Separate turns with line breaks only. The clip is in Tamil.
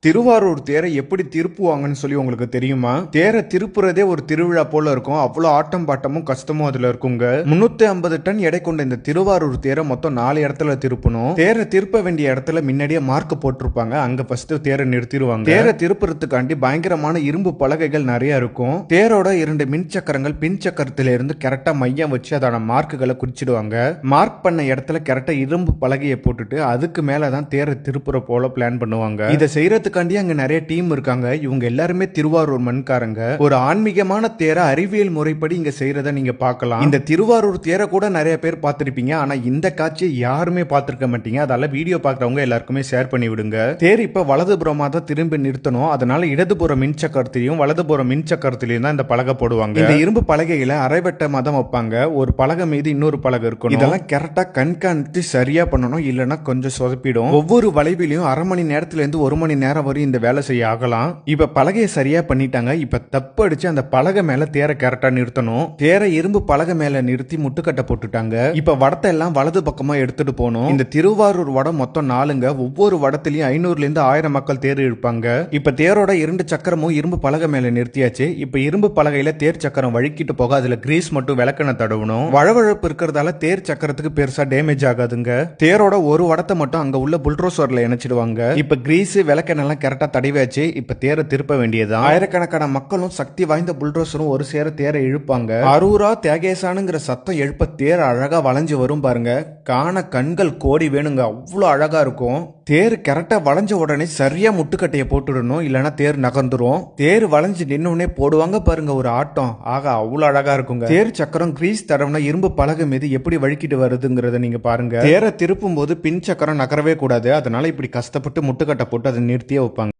திருவாரூர் தேரை எப்படி திருப்புவாங்கன்னு சொல்லி உங்களுக்கு தெரியுமா? தேரை திருப்புறதே ஒரு திருவிழா போல இருக்கும். அவ்வளவு ஆட்டம் பாட்டமும் கஷ்டமும் அதுல இருக்குங்க. 350 டன் எடை கொண்ட இந்த திருவாரூர் தேரை மொத்தம் 4 இடத்துல திருப்பணும். தேரை திருப்ப வேண்டிய இடத்துல முன்னாடியே மார்க் போட்டிருப்பாங்க. அங்க ஃபர்ஸ்ட் தேரை நிறுத்திடுவாங்க. தேரை திருப்புறதுக்காண்டி பயங்கரமான இரும்பு பலகைகள் நிறைய இருக்கும். தேரோட 2 மின் சக்கரங்கள் பின் சக்கரத்தில இருந்து கரெக்டா மையம் வச்சு அதோட மார்க்குகளை குறிச்சிடுவாங்க. மார்க் பண்ண இடத்துல கரெக்டா இரும்பு பலகையை போட்டுட்டு அதுக்கு மேலதான் தேரை திருப்புற போல பிளான் பண்ணுவாங்க. இதை செய்யறதுக்கு அங்க நிறைய டீம் இருக்காங்க. இவங்க எல்லாருமே திருவாரூர் மண்காரங்க. ஒரு ஆன்மீகமான தேரை அறிவியல் முறைப்படி இங்க செய்யறத நீங்க பார்க்கலாம். இந்த திருவாரூர் தேரை கூட நிறைய பேர் பார்த்திருப்பீங்க. ஆனா இந்த காட்சியை யாருமே பார்த்திருக்க மாட்டீங்க. அதால வீடியோ பார்க்கறவங்க எல்லாருக்குமே ஷேர் பண்ணி விடுங்க. தேர் இப்ப வலதுபுறமா தான் திரும்பி நிறுத்தணும். அதனால இடதுபுற மின் சக்கரத்திலையும் வலதுபுற மின் சக்கரத்திலையும் தான் இந்த பலகை போடுவாங்க. இந்த இரும்பு பலகையில அரைவட்டமா தான் வைப்பாங்க. ஒரு பலகை மீது இன்னொரு பலகை இருக்கும். இதெல்லாம் கரெக்டா கண்காணித்து சரியா பண்ணணும். இல்லைன்னா கொஞ்சம் சொதப்பிடும். ஒவ்வொரு வளைவிலையும் அரை மணி நேரத்துல இருந்து 1 மணி நேரம் வரை இந்த வேலை செய்ய ஆகலாம். இப்ப பலகையை சரியா பண்ணிட்டாங்க. இப்ப தப்பு அடிச்சு அந்த பலகை மேல தேரை கரெக்டா நிறுத்தணும். தேரை இரும்பு பலகை மேல நிறுத்தி முட்டுக்கட்டை போட்டுட்டாங்க. இப்ப வடத்தை எல்லாம் வலது பக்கமா எடுத்துட்டு போகணும். இந்த திருவாரூர் வடம் மொத்தம் 4ங்க. ஒவ்வொரு வடத்திலையும் 500 இருந்து 1000 மக்கள் தேர் இழுப்பாங்க. இப்ப தேரோட 2 சக்கரமும் இரும்பு பலகை மேல நிறுத்தியாச்சு. இப்ப இரும்பு பலகையில தேர் சக்கரம் வழுக்கிட்டு போக அதுல கிரீஸ் மட்டும் விளக்கண தடவணும். வழவழப்பு இருக்கிறதால தேர் சக்கரத்துக்கு பெருசா டேமேஜ் ஆகாதுங்க. தேரோட ஒரு வடத்தை மட்டும் அங்க உள்ள புல்ட்ரோசர்ல இணைச்சிடுவாங்க. இப்ப கிரீஸ் விளக்கெண்ணெல்லாம் கரெக்டா தடவியாச்சு. இப்ப தேரை திருப்ப வேண்டியதான். ஆயிரக்கணக்கான மக்களும் சக்தி வாய்ந்த புல்ட்ரோசரும் ஒரு சேர தேரை இழுப்பாங்க. அரூரா தியாகேசானுங்கிற சத்தம் எழுப்ப தேர் அழகா வளைஞ்சு வரும் பாருங்க. காண கண்கள் கோடி வேணுங்க. அவ்வளவு அழகா இருக்கும். தேர் கரெக்டா வளைஞ்ச உடனே சரியா முட்டுக்கட்டையை போட்டுடணும். இல்லைன்னா தேர் நகர்ந்துரும். தேர் வளைஞ்சு நின்னோடனே போடுவாங்க பாருங்க ஒரு ஆட்டம். ஆக அவ்வளவு அழகா இருக்குங்க. தேர் சக்கரம் கிரீஸ் தடவுனா இரும்பு பலகை மீது எப்படி வழுக்கிட்டு வருதுங்கிறத நீங்க பாருங்க. தேரை திருப்பும் போது பின் சக்கரம் நகரவே கூடாது. அதனால இப்படி கஷ்டப்பட்டு முட்டுக்கட்டை போட்டு அதை நிறுத்தியே வைப்பாங்க.